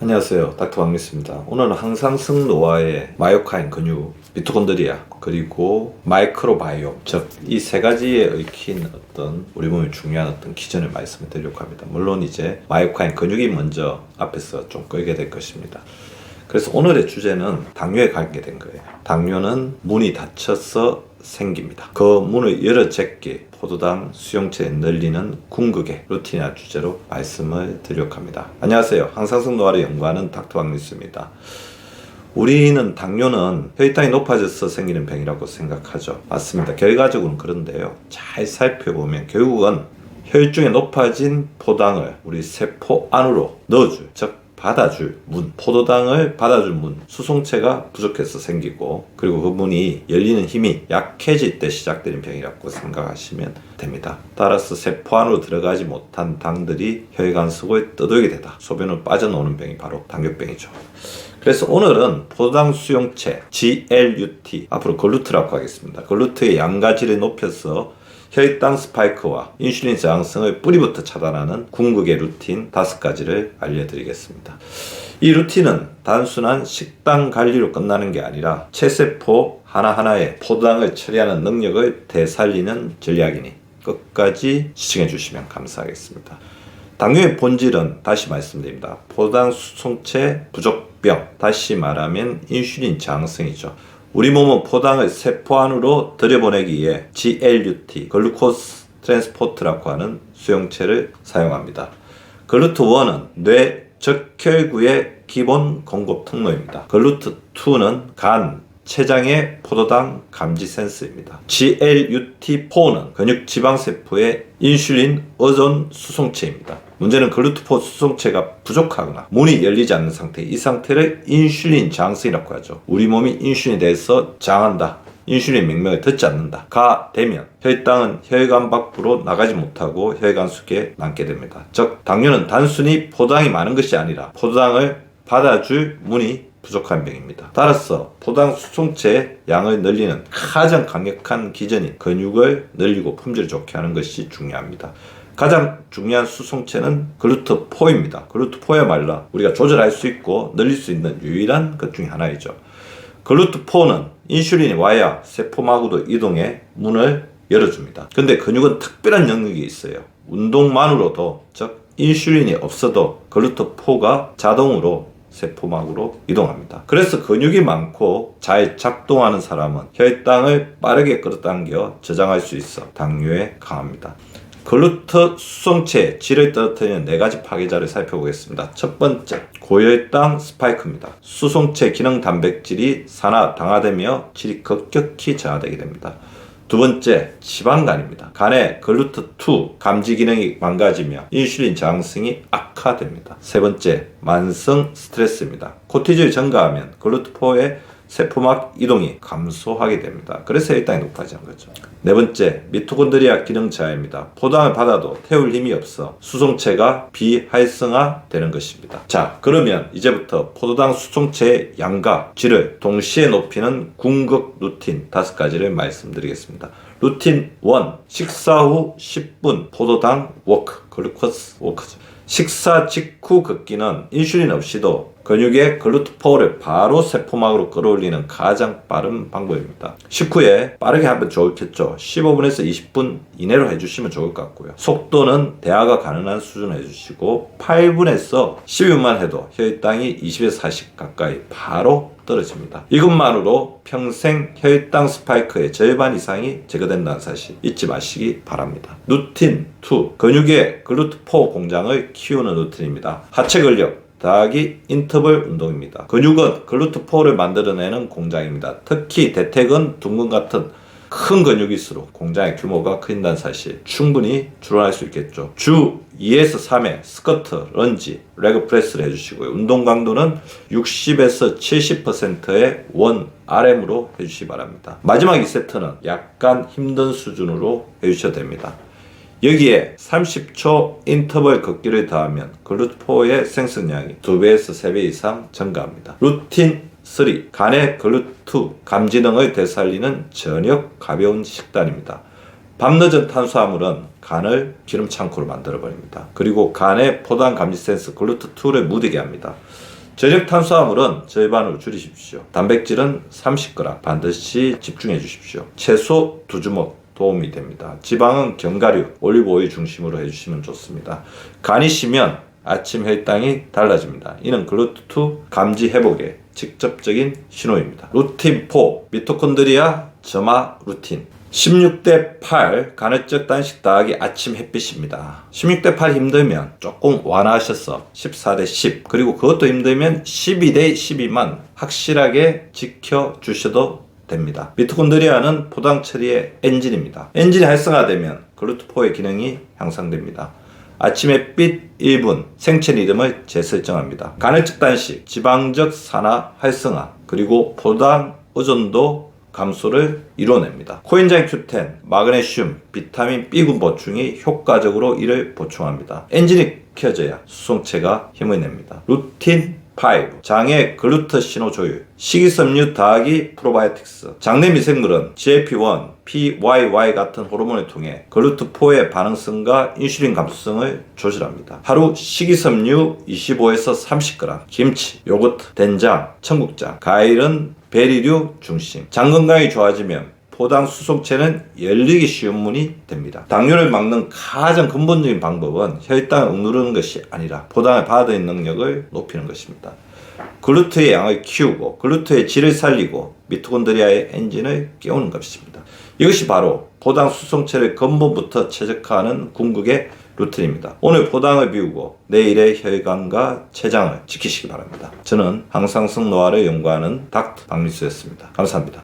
안녕하세요. 닥터 왕미스입니다. 오늘은 항상성 노화의 마이오카인 근육, 미토콘드리아, 그리고 마이크로바이옴, 즉 이 세 가지에 얽힌 어떤 우리 몸에 중요한 어떤 기전을 말씀을 드리려고 합니다. 물론 이제 마이오카인 근육이 먼저 앞에서 좀 끌게 될 것입니다. 그래서 오늘의 주제는 당뇨에 관계된 거예요. 당뇨는 문이 닫혀서 생깁니다. 그 문을 열어 제끼 포도당 수용체에 늘리는 궁극의 루틴이라는 주제로 말씀을 드리려고 합니다. 안녕하세요. 항상성 노화를 연구하는 닥터 왕미수입니다. 우리는 당뇨는 혈당이 높아져서 생기는 병이라고 생각하죠. 맞습니다. 결과적으로는 그런데요. 잘 살펴보면 결국은 혈중에 높아진 포당을 우리 세포 안으로 넣어줄, 즉 받아줄 문, 포도당을 받아줄 문, 수송체가 부족해서 생기고, 그리고 그 문이 열리는 힘이 약해질 때 시작되는 병이라고 생각하시면 됩니다. 따라서 세포 안으로 들어가지 못한 당들이 혈관 속을 떠돌게 되다 소변으로 빠져나오는 병이 바로 당뇨병이죠. 그래서 오늘은 포도당 수용체 GLUT, 앞으로 글루트라고 하겠습니다. 글루트의 양가지를 높여서 혈당 스파이크와 인슐린 저항성을 뿌리부터 차단하는 궁극의 루틴 5가지를 알려드리겠습니다. 이 루틴은 단순한 식단 관리로 끝나는 게 아니라 체세포 하나하나에 포도당을 처리하는 능력을 되살리는 전략이니 끝까지 시청해 주시면 감사하겠습니다. 당뇨의 본질은 다시 말씀드립니다. 포도당 수송체 부족병, 다시 말하면 인슐린 저항성이죠. 우리 몸은 포당을 세포 안으로 들여보내기 위해 GLUT, 글루코스 트랜스포트라고 하는 수용체를 사용합니다. 글루트1은 뇌 적혈구의 기본 공급 통로입니다. 글루트2는 간, 췌장의 포도당 감지 센서입니다. GLUT4는 근육지방세포의 인슐린 의존 수송체입니다. 문제는 글루트4 수송체가 부족하거나 문이 열리지 않는 상태, 이 상태를 인슐린 저항성이라고 하죠. 우리 몸이 인슐린에 대해서 저항한다, 인슐린 명령을 듣지 않는다 가 되면 혈당은 혈관 밖으로 나가지 못하고 혈관 속에 남게 됩니다. 즉 당뇨는 단순히 포도당이 많은 것이 아니라 포도당을 받아줄 문이 부족한 병입니다. 따라서 포도당 수송체의 양을 늘리는 가장 강력한 기전인 근육을 늘리고 품질을 좋게 하는 것이 중요합니다. 가장 중요한 수송체는 글루트4입니다. 글루트4야말로 우리가 조절할 수 있고 늘릴 수 있는 유일한 것 중에 하나이죠. 글루트4는 인슐린이 와야 세포막으로 이동해 문을 열어줍니다. 근데 근육은 특별한 영역이 있어요. 운동만으로도, 즉 인슐린이 없어도 글루트4가 자동으로 세포막으로 이동합니다. 그래서 근육이 많고 잘 작동하는 사람은 혈당을 빠르게 끌어당겨 저장할 수 있어 당뇨에 강합니다. 글루트 수송체의 질을 떨어뜨리는 4가지 파괴자를 살펴보겠습니다. 첫 번째, 고혈당 스파이크입니다. 수송체 기능 단백질이 산화당화되며 질이 급격히 저하되게 됩니다. 두 번째, 지방간입니다. 간의 글루트2 감지 기능이 망가지며 인슐린 저항성이 악화됩니다. 세 번째, 만성 스트레스입니다. 코티졸이 증가하면 글루트4의 세포막 이동이 감소하게 됩니다. 그래서 혈당이 높아지는 거죠. 네 번째, 미토콘드리아 기능 저하입니다. 포도당을 받아도 태울 힘이 없어 수송체가 비활성화 되는 것입니다. 자, 그러면 이제부터 포도당 수송체의 양과 질을 동시에 높이는 궁극 루틴 5가지를 말씀드리겠습니다. 루틴 1, 식사 후 10분 포도당 워크, 글루코스 워크죠. 식사 직후 걷기는 인슐린 없이도 근육의 글루트4를 바로 세포막으로 끌어올리는 가장 빠른 방법입니다. 식후에 빠르게 하면 좋겠죠. 15분에서 20분 이내로 해주시면 좋을 것 같고요. 속도는 대화가 가능한 수준으로 해주시고 8분에서 12분만 해도 혈당이 20에서 40 가까이 바로 떨어집니다. 이것만으로 평생 혈당 스파이크의 절반 이상이 제거된다는 사실 잊지 마시기 바랍니다. 루틴 2, 근육의 글루트4 공장을 키우는 루틴입니다. 하체 근력 더하기 인터벌 운동입니다. 근육은 글루트4를 만들어내는 공장입니다. 특히 대퇴근, 둔근 같은 큰 근육일수록 공장의 규모가 커진다는 사실 충분히 추론할 수 있겠죠. 주 2에서 3회 스쿼트, 런지, 레그 프레스를 해주시고요. 운동 강도는 60에서 70%의 1RM으로 해주시기 바랍니다. 마지막 2세트는 약간 힘든 수준으로 해주셔도 됩니다. 여기에 30초 인터벌 걷기를 더하면 글루트4의 생성량이 2배에서 3배 이상 증가합니다. 루틴 3. 간의 글루트2 감지능을 되살리는 저녁 가벼운 식단입니다. 밤늦은 탄수화물은 간을 기름 창고로 만들어버립니다. 그리고 간의 포도당 감지 센서 글루트2를 무디게 합니다. 저녁 탄수화물은 절반으로 줄이십시오. 단백질은 30g 반드시 집중해 주십시오. 채소 2주먹 도움이 됩니다. 지방은 견과류, 올리브오일 중심으로 해주시면 좋습니다. 간이 쉬면 아침 혈당이 달라집니다. 이는 글루트 감지 회복의 직접적인 신호입니다. 루틴 4, 미토콘드리아 점화 루틴. 16대 8 간헐적 단식 더하기 아침 햇빛입니다. 16대 8 힘들면 조금 완화하셔서 14대 10 그리고 그것도 힘들면 12대 12만 확실하게 지켜주셔도 됩니다. 미토콘드리아는 포당 처리의 엔진입니다. 엔진이 활성화되면 글루트4의 기능이 향상됩니다. 아침 햇빛 1분 생체 리듬을 재설정합니다. 간헐적 단식, 지방적 산화 활성화, 그리고 포당 의존도 감소를 이뤄냅니다. 코엔자임 Q10, 마그네슘, 비타민 B군 보충이 효과적으로 이를 보충합니다. 엔진이 켜져야 수송체가 힘을 냅니다. 루틴 5. 장의 글루트 신호 조율. 식이섬유 더하기 프로바이오틱스. 장내 미생물은 GLP-1, PYY 같은 호르몬을 통해 글루트4의 반응성과 인슐린 감수성을 조절합니다. 하루 식이섬유 25에서 30g, 김치, 요거트, 된장, 청국장, 과일은 베리류 중심. 장 건강이 좋아지면 포당 수송체는 열리기 쉬운 문이 됩니다. 당뇨를 막는 가장 근본적인 방법은 혈당을 억누르는 것이 아니라 포당을 받아들이는 능력을 높이는 것입니다. 글루트의 양을 키우고 글루트의 질을 살리고 미토콘드리아의 엔진을 깨우는 것입니다. 이것이 바로 포당 수송체를 근본부터 최적화하는 궁극의 루틴입니다. 오늘 포당을 비우고 내일의 혈관과 췌장을 지키시기 바랍니다. 저는 항상성 노화를 연구하는 닥터 박민수였습니다. 감사합니다.